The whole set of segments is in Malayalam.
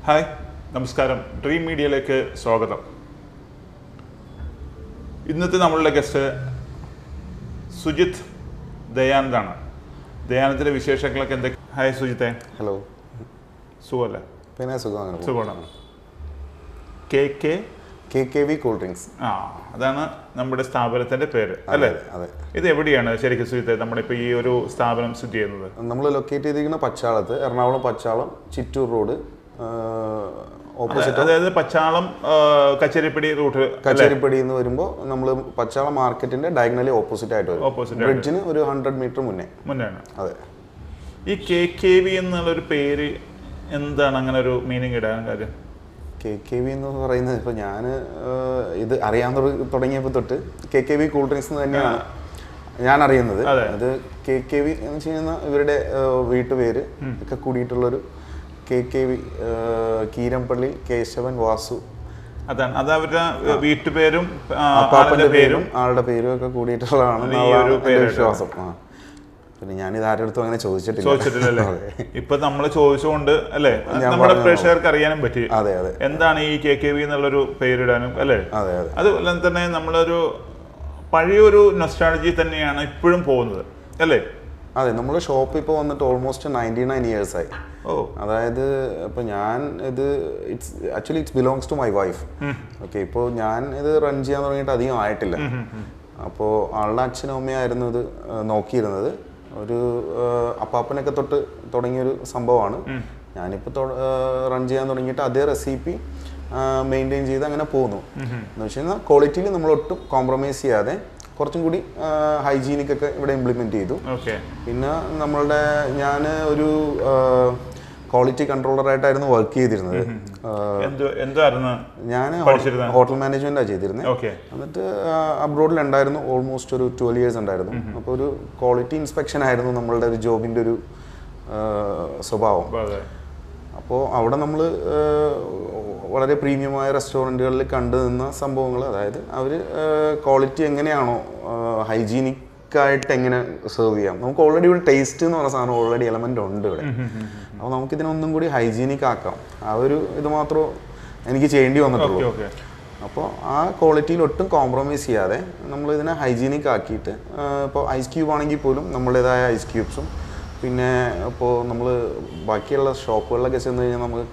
ഹായ്, നമസ്കാരം. ഡ്രീം മീഡിയയിലേക്ക് സ്വാഗതം. ഇന്നത്തെ നമ്മളുടെ ഗസ്റ്റ് സുജിത് ദയാനന്ദാണ്. ദയാനന്ദിൻ്റെ വിശേഷങ്ങളൊക്കെ എന്തൊക്കെ? ഹായ് സുജിത്തെ. ഹലോ. സുഖമല്ലേ? പിന്നെ സുഖമാണ്. KKV cool drinks. അതാണ് നമ്മുടെ സ്ഥാപനത്തിൻ്റെ പേര് അല്ലേ? അതെ. ഇത് എവിടെയാണ് ശരിക്കും സുജിത്തെ നമ്മളിപ്പോൾ ഈ ഒരു സ്ഥാപനം സ്ഥിതി ചെയ്യുന്നത്? നമ്മൾ ലൊക്കേറ്റ് ചെയ്തിരിക്കുന്ന പച്ചാളത്ത്, എറണാകുളം പച്ചാളം ചിറ്റൂർ റോഡ് ഓപ്പോസിറ്റ്. അതായത് പച്ചാളം കച്ചേരിപ്പടി റൂട്ട്. കച്ചേരിപ്പടി എന്ന് വരുമ്പോൾ നമ്മൾ പച്ചാളം മാർക്കറ്റിന്റെ ഡയഗണലി ഓപ്പോസിറ്റ് ആയിട്ട് വരും. ബ്രിഡ്ജിന് ഒരു 100 മീറ്റർ മുന്നെയാണ്. അതെ. ഈ KKV എന്നുള്ളൊരു പേര് എന്താണ് അങ്ങനെ ഒരു മീനിങ് ഇടാൻ കാര്യം? KKV എന്ന് പറയുന്നത് ഇപ്പോൾ ഞാൻ ഇത് അറിയാൻ തുടങ്ങിയപ്പോൾ തൊട്ട് KKV കൂൾ ഡ്രിങ്ക്സ് എന്ന് തന്നെയാണ് ഞാൻ അറിയുന്നത്. അത് KKV എന്ന് വെച്ച് കഴിഞ്ഞാൽ ഇവരുടെ വീട്ടുപേര് ഒക്കെ കൂടിയിട്ടുള്ളൊരു KKV, കീരമ്പള്ളി കേശവൻ വാസു. അതാണ്, അത് അവരുടെ വീട്ടുപേരും അപ്പാപ്പന്റെ പേരും ആളുടെ പേരും ഒക്കെ കൂടിയിട്ടുള്ളതാണ് വിശ്വാസം. പിന്നെ ഞാനിത് ആരുടെ അടുത്തും അങ്ങനെ ചോദിച്ചിട്ടില്ല. ഇപ്പൊ നമ്മള് ചോദിച്ചുകൊണ്ട് അല്ലേ നമ്മുടെ പ്രേക്ഷകർക്ക് അറിയാനും പറ്റി. അതെ. എന്താണ് ഈ KKV എന്നുള്ളൊരു പേരിടാനും അല്ലേ? അതുപോലെ തന്നെ നമ്മളൊരു പഴയൊരു നൊസ്റ്റാൾജി തന്നെയാണ് ഇപ്പോഴും പോകുന്നത് അല്ലേ? അതെ. നമ്മുടെ ഷോപ്പ് ഇപ്പോൾ വന്നിട്ട് ഓൾമോസ്റ്റ് 99 years ആയി. അതായത് ഇപ്പോൾ ഞാൻ ഇത് it's belongs to my wife. Okay. ഇപ്പോൾ ഞാൻ ഇത് റൺ ചെയ്യാൻ തുടങ്ങിയിട്ട് അധികം ആയിട്ടില്ല. അപ്പോൾ ആളുടെ അച്ഛനും അമ്മയായിരുന്നു ഇത് നോക്കിയിരുന്നത്. ഒരു അപ്പാപ്പനൊക്കെ തൊട്ട് തുടങ്ങിയൊരു സംഭവമാണ്. ഞാനിപ്പോൾ റൺ ചെയ്യാൻ തുടങ്ങിയിട്ട് അതേ റെസിപ്പി മെയിൻറ്റെയിൻ ചെയ്ത് അങ്ങനെ പോകുന്നു. എന്ന് വെച്ച് കഴിഞ്ഞാൽ ക്വാളിറ്റിയിൽ നമ്മൾ ഒട്ടും കോംപ്രമൈസ് ചെയ്യാതെ കുറച്ചും കൂടി ഹൈജീനിക് ഒക്കെ ഇവിടെ ഇംപ്ലിമെന്റ് ചെയ്തു. പിന്നെ നമ്മളുടെ ഞാൻ ഒരു ക്വാളിറ്റി കൺട്രോളറായിട്ടായിരുന്നു വർക്ക് ചെയ്തിരുന്നത്. ഞാൻ ഹോട്ടൽ മാനേജ്മെന്റാണ് ചെയ്തിരുന്നത്. എന്നിട്ട് അബ്രോഡിലുണ്ടായിരുന്നു, ഓൾമോസ്റ്റ് ഒരു 12 years ഉണ്ടായിരുന്നു. അപ്പോൾ ഒരു ക്വാളിറ്റി ഇൻസ്പെക്ഷൻ ആയിരുന്നു നമ്മളുടെ ഒരു ജോബിൻ്റെ ഒരു സ്വഭാവം. അപ്പോൾ അവിടെ നമ്മൾ വളരെ പ്രീമിയമായ റെസ്റ്റോറൻറ്റുകളിൽ കണ്ടു നിന്ന സംഭവങ്ങൾ, അതായത് അവർ ക്വാളിറ്റി എങ്ങനെയാണോ ഹൈജീനിക്കായിട്ട് എങ്ങനെ സെർവ് ചെയ്യാം. നമുക്ക് ഓൾറെഡി ഇവിടെ ടേസ്റ്റ് എന്ന് പറഞ്ഞ സാധനം ഓൾറെഡി എലമെൻ്റ് ഉണ്ട് ഇവിടെ. അപ്പോൾ നമുക്കിതിനൊന്നും കൂടി ഹൈജീനിക് ആക്കാം. ആ ഒരു ഇത് മാത്രമേ എനിക്ക് ചെയ്യേണ്ടി വന്നിട്ടുള്ളൂ. അപ്പോൾ ആ ക്വാളിറ്റിയിൽ ഒട്ടും കോംപ്രമൈസ് ചെയ്യാതെ നമ്മൾ ഇതിനെ ഹൈജീനിക് ആക്കിയിട്ട്, ഇപ്പോൾ ഐസ് ക്യൂബ് ആണെങ്കിൽ പോലും നമ്മുടേതായ ഐസ് ക്യൂബ്സും, പിന്നെ ഇപ്പോൾ നമ്മൾ ബാക്കിയുള്ള ഷോപ്പുകളിലൊക്കെ ചെന്ന് കഴിഞ്ഞാൽ നമുക്ക്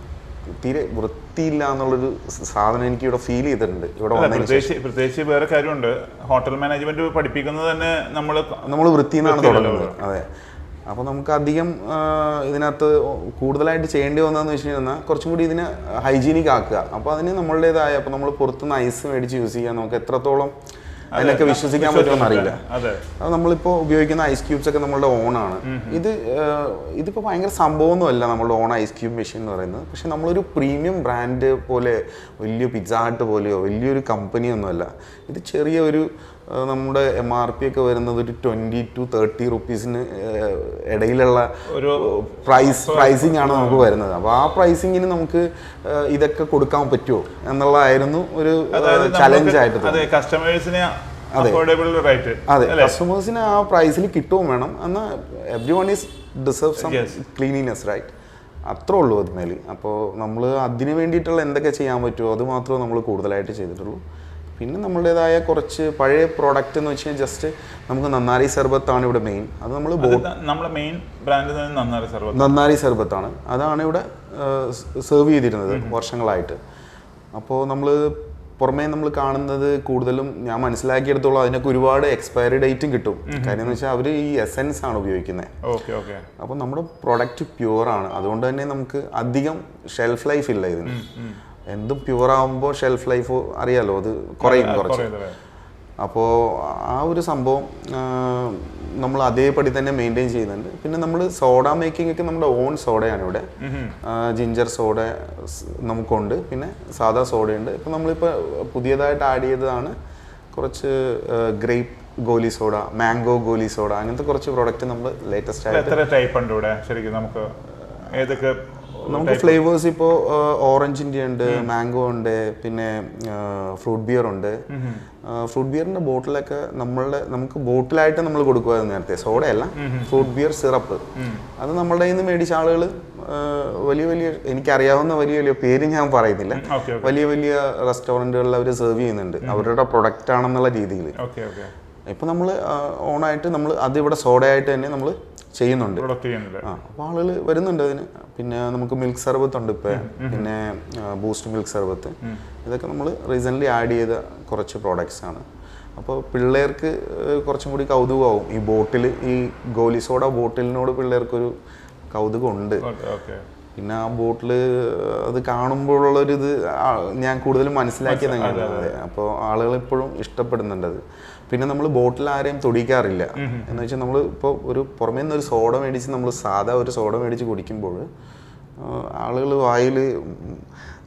തീരെ വൃത്തിയില്ല എന്നുള്ളൊരു സാധനം എനിക്ക് ഇവിടെ ഫീൽ ചെയ്തിട്ടുണ്ട്. ഇവിടെ പ്രത്യേകിച്ച് വേറെ കാര്യമുണ്ട്, ഹോട്ടൽ മാനേജ്മെന്റ് പഠിപ്പിക്കുന്നത് തന്നെ നമ്മൾ വൃത്തിയെന്നാണ് തുടങ്ങുന്നത്. അതെ. അപ്പോൾ നമുക്ക് അധികം ഇതിനകത്ത് കൂടുതലായിട്ട് ചെയ്യേണ്ടി വന്നതെന്ന് വെച്ച് കഴിഞ്ഞാൽ കുറച്ചും കൂടി ഇതിനെ ഹൈജീനിക് ആക്കുക. അപ്പോൾ അതിന് നമ്മളുടേതായ, അപ്പോൾ നമ്മൾ പുറത്തുനിന്ന് ഐസ് മേടിച്ച് യൂസ് ചെയ്യാൻ നമുക്ക് എത്രത്തോളം അതിനൊക്കെ വിശ്വസിക്കാൻ പറ്റുമെന്ന് അറിയില്ല. അത് നമ്മളിപ്പോൾ ഉപയോഗിക്കുന്ന ഐസ് ക്യൂബ്സ് ഒക്കെ നമ്മളുടെ ഓണാണ്. ഇതിപ്പോൾ ഭയങ്കര സംഭവമൊന്നുമല്ല നമ്മളുടെ ഓൺ ഐസ് ക്യൂബ് മെഷീൻ എന്ന് പറയുന്നത്. പക്ഷെ നമ്മളൊരു പ്രീമിയം ബ്രാൻഡ് പോലെ, വലിയ പിസ്സ ഹട്ട് പോലെയോ വലിയൊരു കമ്പനിയൊന്നുമല്ല. ഇത് ചെറിയ ഒരു നമ്മുടെ MRP ഒക്കെ വരുന്നത് ഒരു 20 to 30 rupeesന് ഇടയിലുള്ള ഒരു പ്രൈസിങ് ആണ് നമുക്ക് വരുന്നത്. അപ്പോൾ ആ പ്രൈസിങ്ങിന് നമുക്ക് ഇതൊക്കെ കൊടുക്കാൻ പറ്റുമോ എന്നുള്ളതായിരുന്നു ഒരു ചലഞ്ച് ആയിട്ട്. അതെ, കസ്റ്റമേഴ്സിന് ആ പ്രൈസിൽ കിട്ടുകയും വേണം. എന്നാൽ everyone is deserve some cleanliness, right? അത്രേ ഉള്ളൂ അതിന്മേൽ. അപ്പോൾ നമ്മൾ അതിന് വേണ്ടിയിട്ടുള്ള എന്തൊക്കെ ചെയ്യാൻ പറ്റുമോ അത് മാത്രമേ നമ്മൾ കൂടുതലായിട്ട് ചെയ്തിട്ടുള്ളൂ. പിന്നെ നമ്മളുടേതായ കുറച്ച് പഴയ പ്രോഡക്റ്റ് എന്ന് വെച്ച് കഴിഞ്ഞാൽ ജസ്റ്റ് നമുക്ക് നന്നാരി സർബത്താണ് ഇവിടെ മെയിൻ. അത് നമ്മുടെ മെയിൻ ബ്രാൻഡ് നന്നാരി സർബത്താണ്. അതാണ് ഇവിടെ സെർവ് ചെയ്തിരുന്നത് വർഷങ്ങളായിട്ട്. അപ്പോൾ നമ്മൾ പുറമേ നമ്മൾ കാണുന്നത് കൂടുതലും ഞാൻ മനസ്സിലാക്കിയെടുത്തോളം അതിനൊക്കെ ഒരുപാട് എക്സ്പയറി ഡേറ്റും കിട്ടും. കാര്യം എന്ന് വെച്ചാൽ അവർ ഈ എസെൻസ് ആണ് ഉപയോഗിക്കുന്നത്. അപ്പോൾ നമ്മുടെ പ്രോഡക്റ്റ് പ്യുവറാണ്. അതുകൊണ്ട് തന്നെ നമുക്ക് അധികം ഷെൽഫ് ലൈഫ് ഇല്ല ഇതിന്. എന്തും പ്യുവർ ആകുമ്പോൾ ഷെൽഫ് ലൈഫ് അറിയാലോ, അത് കുറയും കുറച്ച്. അപ്പോൾ ആ ഒരു സംഭവം നമ്മൾ അതേപടി തന്നെ മെയിൻറ്റെയിൻ ചെയ്യുന്നുണ്ട്. പിന്നെ നമ്മൾ സോഡ മേക്കിംഗ് ഒക്കെ നമ്മുടെ ഓൺ സോഡയാണ് ഇവിടെ. ജിഞ്ചർ സോഡ നമുക്കുണ്ട്, പിന്നെ സാധാ സോഡയുണ്ട്. ഇപ്പം നമ്മളിപ്പോൾ പുതിയതായിട്ട് ആഡ് ചെയ്തതാണ് കുറച്ച് ഗ്രേപ്പ് ഗോലി സോഡ, മാംഗോ ഗോലി സോഡ, അങ്ങനത്തെ കുറച്ച് പ്രോഡക്റ്റ് നമ്മൾ ലേറ്റസ്റ്റ് ആയിട്ട്. നമുക്ക് ഫ്ലേവേഴ്സ് ഇപ്പോൾ ഓറഞ്ചിൻ്റെ ഉണ്ട്, മാംഗോ ഉണ്ട്, പിന്നെ ഫ്രൂട്ട് ബിയർ ഉണ്ട്. ഫ്രൂട്ട് ബിയറിന്റെ ബോട്ടിലൊക്കെ നമുക്ക് ബോട്ടിലായിട്ട് നമ്മൾ കൊടുക്കുമായിരുന്നു നേരത്തെ, സോഡയല്ല, ഫ്രൂട്ട് ബിയർ സിറപ്പ്. അത് നമ്മളുടെ കയ്യിൽ നിന്ന് മേടിച്ച ആളുകൾ വലിയ വലിയ എനിക്കറിയാവുന്ന വലിയ വലിയ പേര് ഞാൻ പറയുന്നില്ല, വലിയ വലിയ റെസ്റ്റോറൻറ്റുകളിൽ അവർ സെർവ് ചെയ്യുന്നുണ്ട് അവരുടെ പ്രൊഡക്റ്റ് ആണെന്നുള്ള രീതിയിൽ. ഇപ്പം നമ്മൾ ഓണായിട്ട് നമ്മൾ അതിവിടെ സോഡയായിട്ട് തന്നെ നമ്മൾ ചെയ്യുന്നുണ്ട്. അപ്പോൾ ആളുകൾ വരുന്നുണ്ട് അതിന്. പിന്നെ നമുക്ക് മിൽക്ക് സർബത്ത് ഉണ്ട് ഇപ്പം, പിന്നെ ബൂസ്റ്റ് മിൽക്ക് സർബത്ത്, ഇതൊക്കെ നമ്മൾ റീസെൻ്റ്ലി ആഡ് ചെയ്ത കുറച്ച് പ്രോഡക്റ്റ്സ് ആണ്. അപ്പോൾ പിള്ളേർക്ക് കുറച്ചും കൂടി കൗതുകമാവും ഈ ബോട്ടിൽ, ഈ ഗോലി സോഡ ബോട്ടിലിനോട് പിള്ളേർക്കൊരു കൗതുകമുണ്ട്. പിന്നെ ആ ബോട്ടിൽ അത് കാണുമ്പോഴുള്ളൊരിത് ഞാൻ കൂടുതലും മനസ്സിലാക്കിയത് അങ്ങനെയാണ്. അപ്പോൾ ആളുകൾ ഇപ്പോഴും ഇഷ്ടപ്പെടുന്നുണ്ട് അത്. പിന്നെ നമ്മൾ ബോട്ടിൽ ആരെയും തൊടിക്കാറില്ല. എന്ന് വെച്ചാൽ നമ്മൾ ഇപ്പോൾ ഒരു പുറമേ നിന്നൊരു സോഡ മേടിച്ച് നമ്മൾ സാധാ ഒരു സോഡ മേടിച്ച് കുടിക്കുമ്പോൾ ആളുകൾ വായിൽ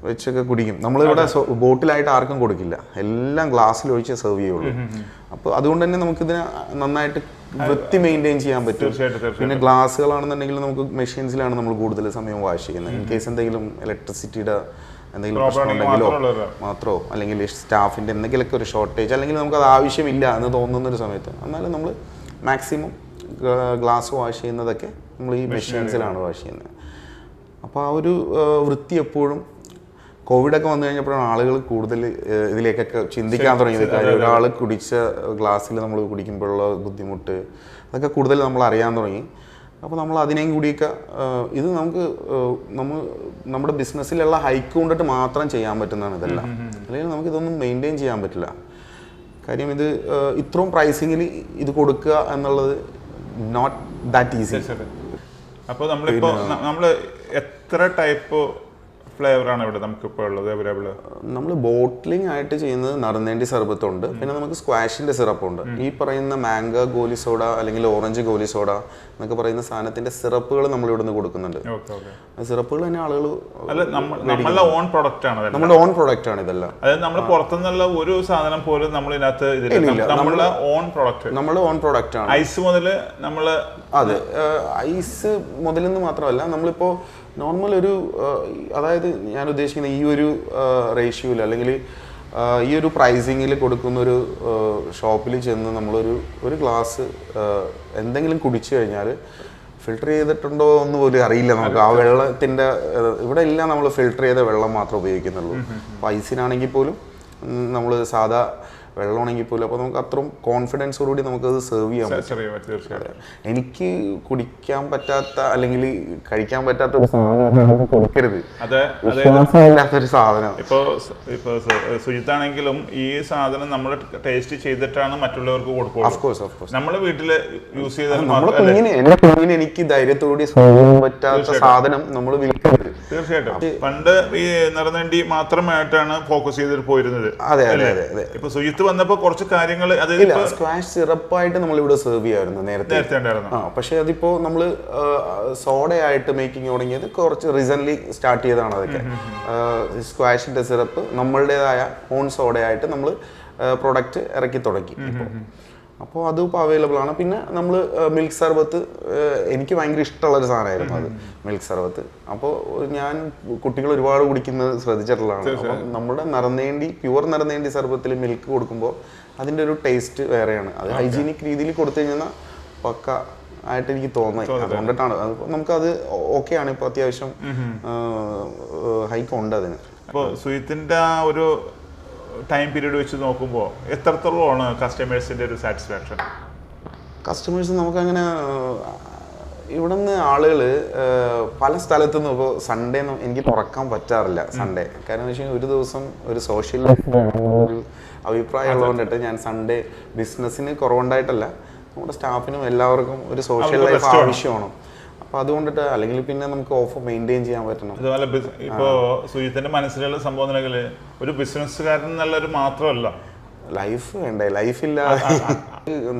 വെച്ചൊക്കെ കുടിക്കും. നമ്മളിവിടെ ബോട്ടിലായിട്ട് ആർക്കും കൊടുക്കില്ല, എല്ലാം ഗ്ലാസ്സിൽ ഒഴിച്ച് സെർവ് ചെയ്യുള്ളൂ. അപ്പോൾ അതുകൊണ്ട് തന്നെ നമുക്കിതിനെ നന്നായിട്ട് വൃത്തി മെയിൻറ്റെയിൻ ചെയ്യാൻ പറ്റും. പിന്നെ ഗ്ലാസ്സുകളാണെന്നുണ്ടെങ്കിൽ നമുക്ക് മെഷീൻസിലാണ് നമ്മൾ കൂടുതൽ സമയം വാഷ് ചെയ്യുന്നത്. ഇൻ കേസ് എന്തെങ്കിലും ഇലക്ട്രിസിറ്റിയുടെ എന്തെങ്കിലും പ്രശ്നമുണ്ടെങ്കിലോ മാത്രമോ, അല്ലെങ്കിൽ സ്റ്റാഫിൻ്റെ എന്തെങ്കിലുമൊക്കെ ഒരു ഷോർട്ടേജ്, അല്ലെങ്കിൽ നമുക്കത് ആവശ്യമില്ല എന്ന് തോന്നുന്നൊരു സമയത്ത്, എന്നാലും നമ്മൾ മാക്സിമം ഗ്ലാസ് വാഷ് ചെയ്യുന്നതൊക്കെ നമ്മൾ ഈ മെഷീൻസിലാണ് വാഷ് ചെയ്യുന്നത്. അപ്പോൾ ആ ഒരു വൃത്തി എപ്പോഴും കോവിഡൊക്കെ വന്നു കഴിഞ്ഞപ്പോഴാണ് ആളുകൾ കൂടുതൽ ഇതിലേക്കൊക്കെ ചിന്തിക്കാൻ തുടങ്ങിയത്. കാര്യം ഒരാൾ കുടിച്ച ഗ്ലാസ്സിൽ നമ്മൾ കുടിക്കുമ്പോഴുള്ള ബുദ്ധിമുട്ട് അതൊക്കെ കൂടുതൽ നമ്മൾ അറിയാൻ തുടങ്ങി. അപ്പോൾ നമ്മൾ അതിനെയും കൂടിയൊക്കെ ഇത് നമുക്ക് നമ്മുടെ ബിസിനസ്സിലുള്ള ഹൈക്ക് കൊണ്ടിട്ട് മാത്രം ചെയ്യാൻ പറ്റുന്നതാണ് ഇതെല്ലാം. അല്ലെങ്കിൽ നമുക്കിതൊന്നും മെയിൻറ്റെയിൻ ചെയ്യാൻ പറ്റില്ല. കാര്യം ഇത് ഇത്രയും പ്രൈസിങ്ങിൽ ഇത് കൊടുക്കുക എന്നുള്ളത് നോട്ട് ദാറ്റ് ഈസി. അപ്പോൾ നമ്മളിപ്പോൾ നമ്മൾ എത്ര ടൈപ്പ് ഫ്ലേവറാണ് ഇവിടെ നമുക്കിപ്പോൾ ഉള്ളത് അവൈലബിൾ? നമ്മൾ ബോട്ടിലിംഗ് ആയിട്ട് ചെയ്യുന്നത് നറുനേണ്ടി സർബത്തുണ്ട്, പിന്നെ നമുക്ക് സ്ക്വാഷിൻ്റെ സിറപ്പുണ്ട്. ഈ പറയുന്ന മാംഗോ ഗോലി സോഡ അല്ലെങ്കിൽ ഓറഞ്ച് ഗോലി സോഡ എന്നൊക്കെ പറയുന്ന സാധനത്തിൻ്റെ സിറപ്പുകൾ നമ്മൾ ഇവിടെ നിന്ന് കൊടുക്കുന്നുണ്ട്. സിറപ്പുകൾ തന്നെ ആളുകൾ നമ്മുടെ ഓൺ പ്രൊഡക്റ്റ് ആണ്, നമ്മുടെ ഓൺ പ്രൊഡക്റ്റ് ആണ് ഇതെല്ലാം. അതായത് നമ്മൾ പുറത്തുനിന്നുള്ള ഒരു സാധനം പോലും നമ്മൾ ഇതിനകത്ത് നമ്മുടെ ഓൺ പ്രൊഡക്റ്റ്, നമ്മുടെ ഓൺ പ്രൊഡക്റ്റ് ആണ്. ഐസ് മുതൽ നമ്മൾ, അതെ, ഐസ് മുതലെന്ന് മാത്രമല്ല, നമ്മളിപ്പോൾ നോർമൽ ഒരു, അതായത് ഞാൻ ഉദ്ദേശിക്കുന്ന ഈ ഒരു റേഷ്യോയിൽ അല്ലെങ്കിൽ ഈ ഒരു പ്രൈസിങ്ങിൽ കൊടുക്കുന്നൊരു ഷോപ്പിൽ ചെന്ന് നമ്മളൊരു ഗ്ലാസ് എന്തെങ്കിലും കുടിച്ചു കഴിഞ്ഞാൽ ഫിൽട്ടർ ചെയ്തിട്ടുണ്ടോ എന്ന് പോലും അറിയില്ല നമുക്ക്. ആ വെള്ളത്തിൻ്റെ ഇവിടെ എല്ലാം നമ്മൾ ഫിൽട്ടർ ചെയ്ത വെള്ളം മാത്രമേ ഉപയോഗിക്കുന്നുള്ളൂ. അപ്പോൾ ഐസിനാണെങ്കിൽ പോലും നമ്മൾ സാധാ വെള്ളമാണെങ്കിൽ പോലും. അപ്പോൾ നമുക്ക് അത്രയും കോൺഫിഡൻസോടുകൂടി നമുക്കത് സെർവ് ചെയ്യാൻ പറ്റും. എനിക്ക് കുടിക്കാൻ പറ്റാത്ത അല്ലെങ്കിൽ കഴിക്കാൻ പറ്റാത്ത ഒരു സാധനം കൊടുക്കരുത്, ഇല്ലാത്തൊരു സാധനം. ഇപ്പോൾ സുജിത്താണെങ്കിലും ഈ സാധനം നമ്മൾ ടേസ്റ്റ് ചെയ്തിട്ടാണ് മറ്റുള്ളവർക്ക് കൊടുക്കുക. നമ്മുടെ വീട്ടിൽ യൂസ് ചെയ്താൽ എന്റെ കുഞ്ഞിന് എനിക്ക് ധൈര്യത്തോടുകൂടി പറ്റാത്ത സാധനം നമ്മൾ വിൽക്കരുത്. തീർച്ചയായിട്ടും. പണ്ട് ഈ നറുനേണ്ടി മാത്രമായിട്ടാണ് ഫോക്കസ് ചെയ്തിട്ട് പോയിരുന്നത്. അതെ അതെ അതെ അതെ. ഇപ്പൊ സുജിത്ത് വന്നപ്പോ കുറച്ച് കാര്യങ്ങൾ, സ്ക്വാഷ് സിറപ്പായിട്ട് നമ്മൾ ഇവിടെ സെർവ് ചെയ്യായിരുന്നു നേരത്തെ ഉണ്ടായിരുന്നു. പക്ഷെ അതിപ്പോ നമ്മള് സോഡയായിട്ട് മേക്കിംഗ് തുടങ്ങിയത് കുറച്ച് റീസെന്റ് സ്റ്റാർട്ട് ചെയ്തതാണ്. അതൊക്കെ സ്ക്വാഷിന്റെ സിറപ്പ് നമ്മളുടേതായ ഓൺ സോഡയായിട്ട് നമ്മൾ പ്രൊഡക്റ്റ് ഇറക്കി തുടങ്ങി. അപ്പോൾ അതും ഇപ്പോൾ അവൈലബിൾ ആണ്. പിന്നെ നമ്മൾ മിൽക്ക് സർബത്ത് എനിക്ക് ഭയങ്കര ഇഷ്ടമുള്ളൊരു സാധനമായിരുന്നു അത്, മിൽക്ക് സർബത്ത്. അപ്പോൾ ഞാൻ കുട്ടികൾ ഒരുപാട് കുടിക്കുന്നത് ശ്രദ്ധിച്ചിട്ടുള്ളതാണ്. അപ്പം നമ്മുടെ പ്യുവർ നറുനേണ്ടി സർബത്തിൽ മിൽക്ക് കൊടുക്കുമ്പോൾ അതിൻ്റെ ഒരു ടേസ്റ്റ് വേറെയാണ്. അത് ഹൈജീനിക് രീതിയിൽ കൊടുത്തു കഴിഞ്ഞാൽ പക്ക ആയിട്ട് എനിക്ക് തോന്നി. അതുകൊണ്ടിട്ടാണ് നമുക്കത് ഓക്കെയാണ്. ഇപ്പോൾ അത്യാവശ്യം ഹൈക്ക് ഉണ്ട് അതിന്. അപ്പോൾ സുജിത്തിൻ്റെ ആ ഒരു ടൈം പീരീഡ് വെച്ച് നോക്കുമ്പോൾ എത്രത്തോളമാണ് കസ്റ്റമേഴ്സിൻ്റെ ഒരു സാറ്റിസ്ഫാക്ഷൻ? കസ്റ്റമേഴ്സ് നമുക്കങ്ങനെ ഇവിടെ നിന്ന് ആളുകൾ പല സ്ഥലത്തു നിന്നും, ഇപ്പോൾ സൺഡേ എനിക്ക് തുറക്കാൻ പറ്റാറില്ല സൺഡേ. കാരണം എന്ന് വെച്ച് കഴിഞ്ഞാൽ ഒരു ദിവസം ഒരു സോഷ്യൽ ഒരു അഭിപ്രായം ഉള്ളതുകൊണ്ടിട്ട് ഞാൻ സൺഡേ ബിസിനസ്സിന് കുറവുണ്ടായിട്ടല്ല, നമ്മുടെ സ്റ്റാഫിനും എല്ലാവർക്കും ഒരു സോഷ്യൽ ലൈഫ് ആവശ്യമാണ്. അപ്പോൾ അതുകൊണ്ടിട്ട് അല്ലെങ്കിൽ പിന്നെ നമുക്ക് ഓഫ് മെയിൻറ്റെയിൻ ചെയ്യാൻ പറ്റണം. അതുപോലെ ഇപ്പോൾ സുജിത്തിന്റെ മനസ്സിലുള്ള സംഭവം ഉണ്ടെങ്കിൽ ഒരു ബിസിനസ്സുകാരൻ എന്നുള്ളൊരു മാത്രമല്ല, ലൈഫ് വേണ്ടേ? ലൈഫില്ല.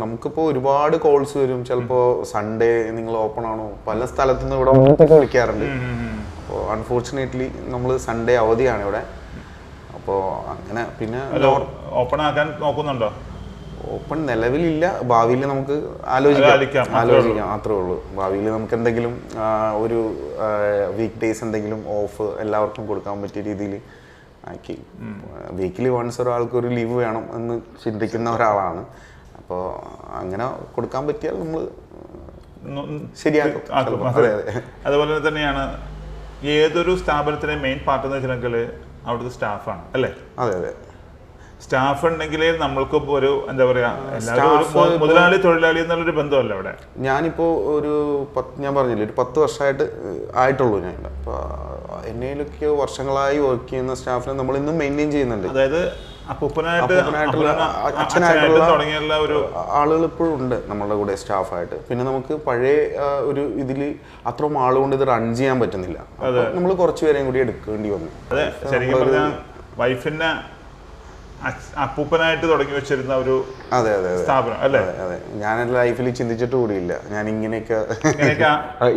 നമുക്കിപ്പോൾ ഒരുപാട് കോൾസ് വരും. ചിലപ്പോൾ സൺഡേ നിങ്ങൾ ഓപ്പൺ ആണോ, പല സ്ഥലത്തു നിന്ന് ഇവിടെ വിളിക്കാറുണ്ട്. അപ്പോൾ അൺഫോർച്ചുനേറ്റ്ലി നമ്മൾ സൺഡേ അവധിയാണ് ഇവിടെ. അപ്പോൾ അങ്ങനെ പിന്നെ ഓപ്പൺ ആക്കാൻ നോക്കുന്നുണ്ടോ? ഓപ്പൺ നിലവിലില്ല, ഭാവിയിൽ നമുക്ക് ആലോചിക്കാം മാത്രമേ ഉള്ളൂ. ഭാവിയിൽ നമുക്ക് എന്തെങ്കിലും ഒരു വീക്ക് ഡേയ്സ് എന്തെങ്കിലും ഓഫ് എല്ലാവർക്കും കൊടുക്കാൻ പറ്റിയ രീതിയിൽ ആക്കി. വീക്കിലി വൺസ് ഒരാൾക്ക് ഒരു ലീവ് വേണം എന്ന് ചിന്തിക്കുന്ന ഒരാളാണ്. അപ്പോൾ അങ്ങനെ കൊടുക്കാൻ പറ്റിയാൽ നമ്മൾ ശരിയാക്കും. അതുപോലെ തന്നെയാണ് ഏതൊരു സ്ഥാപനത്തിലെ മെയിൻ പാർട്ട് എന്ന് വെച്ചിട്ടുണ്ടെങ്കിൽ അവിടുത്തെ സ്റ്റാഫാണ് അല്ലേ? അതെ അതെ, സ്റ്റാഫ് ഉണ്ടെങ്കിലേ നമ്മൾക്ക് ഒരു എന്താ പറയാ, എല്ലാവരും മുതലാളി തൊഴിലാളി എന്നുള്ളൊരു ബന്ധമല്ല അവിടെ. ഞാനിപ്പോ ഞാൻ പറഞ്ഞില്ലേ ഒരു 10 വർഷമായിട്ട് ആയിട്ടുള്ളൂ ഞാൻ. അപ്പൊ എന്നേലൊക്കെ വർഷങ്ങളായി വർക്ക് ചെയ്യുന്ന സ്റ്റാഫിനെ നമ്മൾ ഇന്നും മെയിൻറ്റെയിൻ ചെയ്യുന്നുണ്ട്. അതായത് അച്ഛനായിട്ടുള്ള ആളുകൾ ഇപ്പോഴും ഉണ്ട് നമ്മളുടെ കൂടെ സ്റ്റാഫായിട്ട്. പിന്നെ നമുക്ക് പഴയ ഒരു ഇതിൽ അത്രയും ആളുകൊണ്ട് ഇത് റൺ ചെയ്യാൻ പറ്റുന്നില്ല. നമ്മൾ കുറച്ചുപേരെയും കൂടി എടുക്കേണ്ടി വന്നു. അതെ, ശരിക്കും പറഞ്ഞാൽ വൈഫിനെ അപ്പൂപ്പനായിട്ട് തുടങ്ങി വെച്ചിരുന്ന ഒരു സ്ഥാപനം അല്ലേ? അതെ, ഞാൻ എന്റെ ലൈഫിൽ ചിന്തിച്ചിട്ട് കൂടിയില്ല ഞാൻ ഇങ്ങനെയൊക്കെ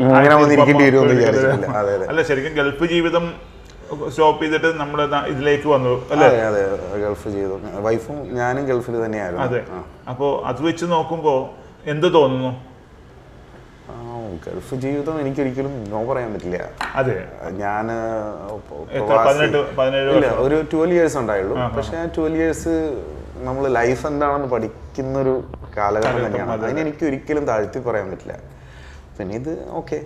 ഇങ്ങനെ വന്നിരിക്കേണ്ടി വരുമെന്ന് വിചാരിച്ചില്ല. അതെ അതെ, അല്ല ശരിക്കും ഗൾഫ് ജീവിതം സ്റ്റോപ്പ് ചെയ്തിട്ട് നമ്മുടെ ഇതിലേക്ക് വന്നു അല്ലേ? അതെ, ഗൾഫ് ജീവിതം. വൈഫും ഞാനും ഗൾഫിൽ തന്നെയായിരുന്നു. അതെ, അപ്പോൾ അത് വെച്ച് നോക്കുമ്പോൾ എന്ത് തോന്നുന്നു? ഗൾഫ് ജീവിതം എനിക്കൊരിക്കലും നോ പറയാൻ പറ്റില്ല. അതെ, ഞാൻ ഇല്ല ഒരു 12 years ഉണ്ടായുള്ളൂ. പക്ഷെ ആ 12 years നമ്മൾ ലൈഫ് എന്താണെന്ന് പഠിക്കുന്നൊരു കാലഘട്ടം തന്നെയാണ്. അതിന് എനിക്ക് ഒരിക്കലും താഴ്ത്തി പറയാൻ പറ്റില്ല. പിന്നെ ഇത് ഓക്കെ,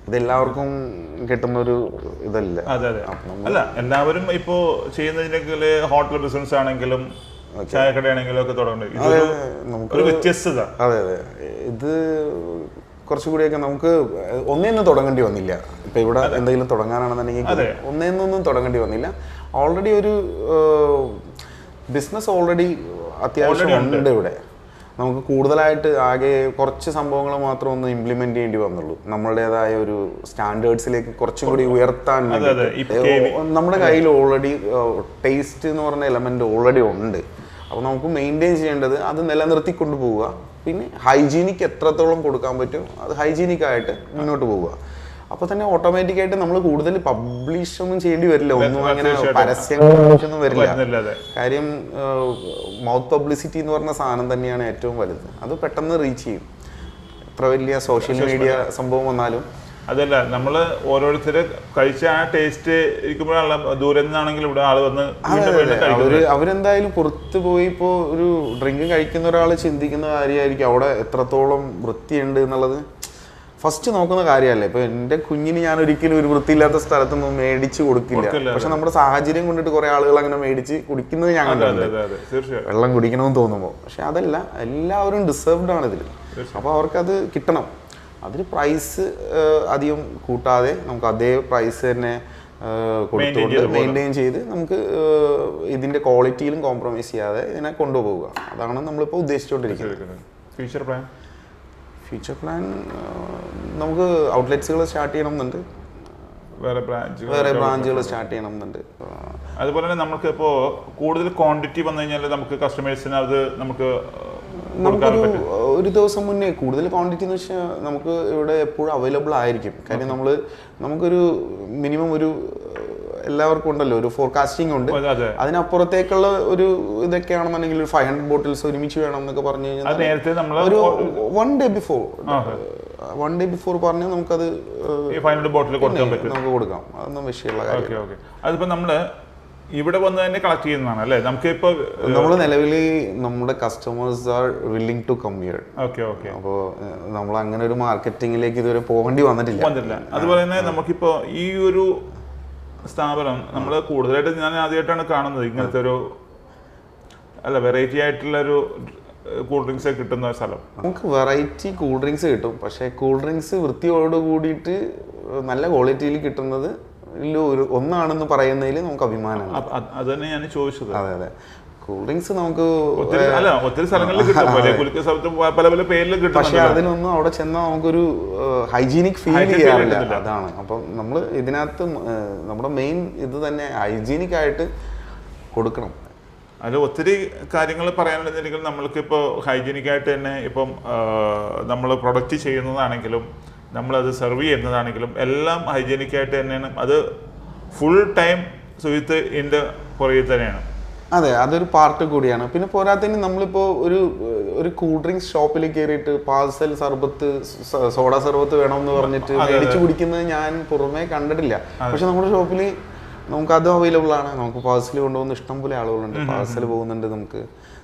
ഇതെല്ലാവർക്കും കിട്ടുന്നൊരു ഇതല്ല. അതെ അതെ, അല്ല എല്ലാവരും ഇപ്പോ ചെയ്യുന്നതിനെങ്കിൽ ഹോട്ടൽ ബിസിനസ് ആണെങ്കിലും ചായക്കടയാണെങ്കിലും ഒക്കെ തുടങ്ങുന്നുണ്ട് ഒരു വ്യത്യസ്തത. അതെ അതെ, ഇത് കുറച്ചുകൂടിയൊക്കെ നമുക്ക് ഒന്നേന്ന് തുടങ്ങേണ്ടി വന്നില്ല. ഇപ്പൊ ഇവിടെ എന്തെങ്കിലും തുടങ്ങാനാണെന്നുണ്ടെങ്കിൽ ഒന്നേന്നൊന്നും തുടങ്ങേണ്ടി വന്നില്ല. ഓൾറെഡി ഒരു ബിസിനസ് ഓൾറെഡി അത്യാവശ്യം ഉണ്ട് ഇവിടെ. നമുക്ക് കൂടുതലായിട്ട് ആകെ കുറച്ച് സംഭവങ്ങൾ മാത്രം ഒന്ന് ഇംപ്ലിമെന്റ് ചെയ്യേണ്ടി വന്നുള്ളൂ. നമ്മളുടേതായ ഒരു സ്റ്റാൻഡേർഡ്സിലേക്ക് കുറച്ചും കൂടി ഉയർത്താൻ. നമ്മുടെ കയ്യിൽ ഓൾറെഡി ടേസ്റ്റ് എന്ന് പറഞ്ഞ എലമെന്റ് ഓൾറെഡി ഉണ്ട്. അപ്പോൾ നമുക്ക് മെയിൻറ്റെയിൻ ചെയ്യേണ്ടത് അത് നിലനിർത്തി കൊണ്ടുപോവുക. പിന്നെ ഹൈജീനിക് എത്രത്തോളം കൊടുക്കാൻ പറ്റും അത് ഹൈജീനിക് ആയിട്ട് മുന്നോട്ട് പോവുക. അപ്പോൾ തന്നെ ഓട്ടോമാറ്റിക്കായിട്ട് നമ്മൾ കൂടുതൽ പബ്ലിഷ് ഒന്നും ചെയ്യേണ്ടി വരില്ല. ഒന്നും അങ്ങനെ പരസ്യങ്ങളൊന്നും വരില്ല. കാര്യം മൗത്ത് പബ്ലിസിറ്റി എന്ന് പറഞ്ഞ സാധനം തന്നെയാണ് ഏറ്റവും വലുത്. അത് പെട്ടെന്ന് റീച്ച് ചെയ്യും. എത്ര വലിയ സോഷ്യൽ മീഡിയ സംഭവം വന്നാലും. അതല്ല, നമ്മൾ ഓരോരുത്തര് കഴിച്ച ആ ടേസ്റ്റ് ഇരിക്കുമ്പോഴാണ് ദൂരെ നിന്നാണെങ്കിലും ഇവിടെ ആള് വന്ന് അവരെന്തായാലും പുറത്ത് പോയി ഇപ്പോൾ ഒരു ഡ്രിങ്ക് കഴിക്കുന്ന ഒരാൾ ചിന്തിക്കുന്ന കാര്യമായിരിക്കും അവിടെ എത്രത്തോളം വൃത്തിയുണ്ട് എന്നുള്ളത് ഫസ്റ്റ് നോക്കുന്ന കാര്യമല്ലേ. ഇപ്പൊ എന്റെ കുഞ്ഞിന് ഞാൻ ഒരിക്കലും ഒരു വൃത്തിയില്ലാത്ത സ്ഥലത്തൊന്നും മേടിച്ച് കൊടുക്കില്ല. പക്ഷെ നമ്മുടെ സാഹചര്യം കൊണ്ടിട്ട് കുറെ ആളുകൾ അങ്ങനെ മേടിച്ച് കുടിക്കുന്നത് ഞാൻ കണ്ടിട്ടുണ്ട്, വെള്ളം കുടിക്കണമെന്ന് തോന്നുമ്പോൾ. പക്ഷെ അതല്ല, എല്ലാവരും ഡിസേർവ്ഡ് ആണ് ഇതിൽ. അപ്പോൾ അവർക്കത് കിട്ടണം. അതിന് പ്രൈസ് അധികം കൂട്ടാതെ നമുക്ക് അതേ പ്രൈസ് തന്നെ കൊടുത്തുകൊണ്ട് മെയിൻറ്റെയിൻ ചെയ്ത് നമുക്ക് ഇതിന്റെ ക്വാളിറ്റിയിലും കോംപ്രമൈസ് ചെയ്യാതെ ഇതിനെ കൊണ്ടുപോകുക. അതാണ് നമ്മളിപ്പോൾ ഉദ്ദേശിച്ചുകൊണ്ടിരിക്കുന്നത്. ഫ്യൂച്ചർ പ്ലാൻ നമുക്ക് ഔട്ട്ലെറ്റ്സുകൾ സ്റ്റാർട്ട് ചെയ്യണമെന്നുണ്ട്, വേറെ ബ്രാഞ്ചുകൾ സ്റ്റാർട്ട് ചെയ്യണമെന്നുണ്ട്. അതുപോലെ തന്നെ നമുക്ക് ഇപ്പോൾ കൂടുതൽ ക്വാണ്ടിറ്റി വന്നു കഴിഞ്ഞാൽ നമുക്ക് കസ്റ്റമേഴ്സിന് അത് നമുക്കൊരു ഒരു ദിവസം മുന്നേ കൂടുതൽ ക്വാണ്ടിറ്റി എന്ന് വെച്ചാൽ നമുക്ക് ഇവിടെ എപ്പോഴും അവൈലബിൾ ആയിരിക്കും. കാര്യം നമുക്കൊരു മിനിമം ഒരു എല്ലാവർക്കും ഉണ്ടല്ലോ ഒരു ഫോർകാസ്റ്റിംഗ് ഉണ്ട്. അതിനപ്പുറത്തേക്കുള്ള ഒരു ഇതൊക്കെയാണെന്നുണ്ടെങ്കിൽ ഒരു 500 bottles ഒരുമിച്ച് വേണം എന്നൊക്കെ പറഞ്ഞു കഴിഞ്ഞാൽ ഒരു 1 day ബിഫോർ പറഞ്ഞാൽ നമുക്കത് നമുക്ക് കൊടുക്കാം. അതൊന്നും വിഷയമുള്ള കാര്യം. അതിപ്പോ നമ്മള് ഇവിടെ വന്ന് തന്നെ കളക്ട് ചെയ്യുന്നതാണ് അല്ലേ? നമുക്ക് ഇപ്പൊ നമ്മൾ നിലവിൽ നമ്മുടെ customers are willing to come here. അപ്പോൾ നമ്മൾ അങ്ങനെ ഒരു മാർക്കറ്റിംഗിലേക്ക് ഇതുവരെ പോകേണ്ടി വന്നിട്ടില്ല. അതുപോലെ തന്നെ നമുക്കിപ്പോ ഈ ഒരു സ്ഥാപനം നമ്മൾ കൂടുതലായിട്ട് ഞാൻ ആദ്യമായിട്ടാണ് കാണുന്നത് ഇങ്ങനത്തെ ഒരു വെറൈറ്റി ആയിട്ടുള്ള ഒരു കൂൾ ഡ്രിങ്ക്സ് കിട്ടുന്ന സ്ഥലം. നമുക്ക് വെറൈറ്റി കൂൾ ഡ്രിങ്ക്സ് കിട്ടും. പക്ഷേ കൂൾ ഡ്രിങ്ക്സ് വൃത്തിയോട് കൂടിയിട്ട് നല്ല ക്വാളിറ്റിയിൽ കിട്ടുന്നത് ഒന്നാണെന്ന് പറയുന്നതിൽ നമുക്ക് അഭിമാനമാണ്. അത് തന്നെ ഞാൻ ചോദിച്ചത്. അതെ അതെ, കൂൾ ഡ്രിങ്ക്സ് നമുക്ക് ഒത്തിരി സ്ഥലങ്ങളിൽ പല പല പേരിൽ കിട്ടും. പക്ഷെ അതിനൊന്നും അവിടെ ചെന്നാൽ നമുക്കൊരു ഹൈജീനിക് ഫീൽ ചെയ്യാറില്ല. അതാണ്. അപ്പം നമ്മൾ ഇതിനകത്ത് നമ്മുടെ മെയിൻ ഇത് തന്നെ ഹൈജീനിക് ആയിട്ട് കൊടുക്കണം. അതിൽ ഒത്തിരി കാര്യങ്ങൾ പറയാനുണ്ടെങ്കിൽ നമ്മൾക്കിപ്പോൾ ഹൈജീനിക് ആയിട്ട് തന്നെ ഇപ്പം നമ്മൾ പ്രൊഡക്റ്റ് ചെയ്യുന്നതാണെങ്കിലും നമ്മളത് സെർവ് ചെയ്യുന്നതാണെങ്കിലും എല്ലാം ഹൈജീനിക് ആയിട്ട് തന്നെയാണ്. അത് ഫുൾ ടൈം സുഹൃത്ത് ഇതിൻ്റെ പുറകിൽ തന്നെയാണ്. അതെ, അതൊരു പാർട്ട് കൂടിയാണ്. പിന്നെ പോരാത്തതിന് നമ്മളിപ്പോൾ ഒരു കൂൾ ഡ്രിങ്ക്സ് ഷോപ്പിൽ കയറിയിട്ട് പാർസൽ സർബത്ത് സോഡ സർബത്ത് വേണമെന്ന് പറഞ്ഞിട്ട് മേടിച്ച് കുടിക്കുന്നത് ഞാൻ പുറമേ കണ്ടിട്ടില്ല. പക്ഷെ നമ്മുടെ നമുക്കത് അവൈലബിൾ ആണ്. നമുക്ക് പാർസൽ കൊണ്ടുപോകുന്ന ഇഷ്ടംപോലെ ആളുകളുണ്ട്. പാർസൽ പോകുന്നുണ്ട്, നമുക്ക്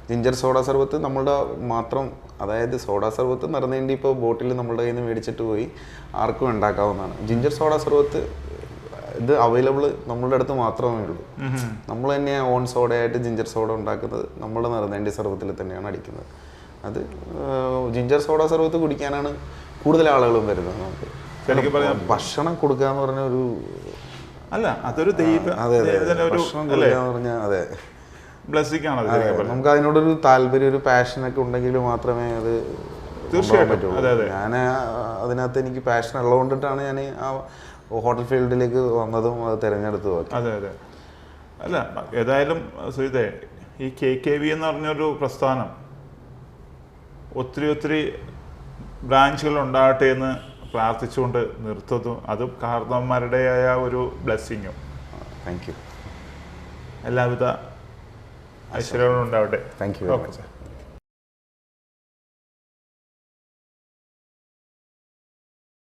ജിഞ്ചർ സോഡ സർബത്ത് നമ്മളുടെ മാത്രം, അതായത് സോഡ സർബത്ത് നിറഞ്ഞേണ്ടി ഇപ്പോൾ ബോട്ടിൽ നമ്മളുടെ കയ്യിൽ നിന്ന് മേടിച്ചിട്ട് പോയി ആർക്കും ഉണ്ടാക്കാവുന്നതാണ്. ജിഞ്ചർ സോഡ സർബത്ത് ഇത് അവൈലബിൾ നമ്മളുടെ അടുത്ത് മാത്രമേ ഉള്ളൂ. നമ്മൾ തന്നെ ഓൺ സോഡയായിട്ട് ജിഞ്ചർ സോഡ ഉണ്ടാക്കുന്നത് നമ്മളുടെ നിറഞ്ഞേണ്ടി സർബത്തിൽ തന്നെയാണ് അടിക്കുന്നത്. അത് ജിഞ്ചർ സോഡ സർബത്ത് കുടിക്കാനാണ് കൂടുതൽ ആളുകളും വരുന്നത്. നമുക്ക് ഭക്ഷണം കൊടുക്കുക എന്ന് പറഞ്ഞ ഒരു അതൊരു ഭക്ഷണം കൊടുക്കുക എന്ന് പറഞ്ഞാൽ അതെ നമുക്ക് അതിനോടൊരു താല്പര്യം, ഒരു പാഷനൊക്കെ ഉണ്ടെങ്കിൽ മാത്രമേ അത് പറ്റുള്ളൂ. ഞാൻ അതിനകത്ത് എനിക്ക് പാഷൻ ഉള്ളതുകൊണ്ടിട്ടാണ് ഞാൻ ആ ഹോട്ടൽ ഫീൽഡിലേക്ക് വന്നതും അത് തിരഞ്ഞെടുത്തതും. അതെ അതെ. അല്ല ഏതായാലും സുജിതേ, ഈ KKV എന്ന് പറഞ്ഞൊരു പ്രസ്ഥാനം ഒത്തിരി ബ്രാഞ്ചുകൾ ഉണ്ടാകട്ടെ എന്ന് പ്രാർത്ഥിച്ചുകൊണ്ട് നിർത്തുന്നു. അതും കാരണവന്മാരുടെയായ ഒരു ബ്ലെസ്സിങ്ങും. Thank you. എല്ലാവിധ ഐശ്വര്യങ്ങളും ഉണ്ടാവട്ടെ. Thank you very much.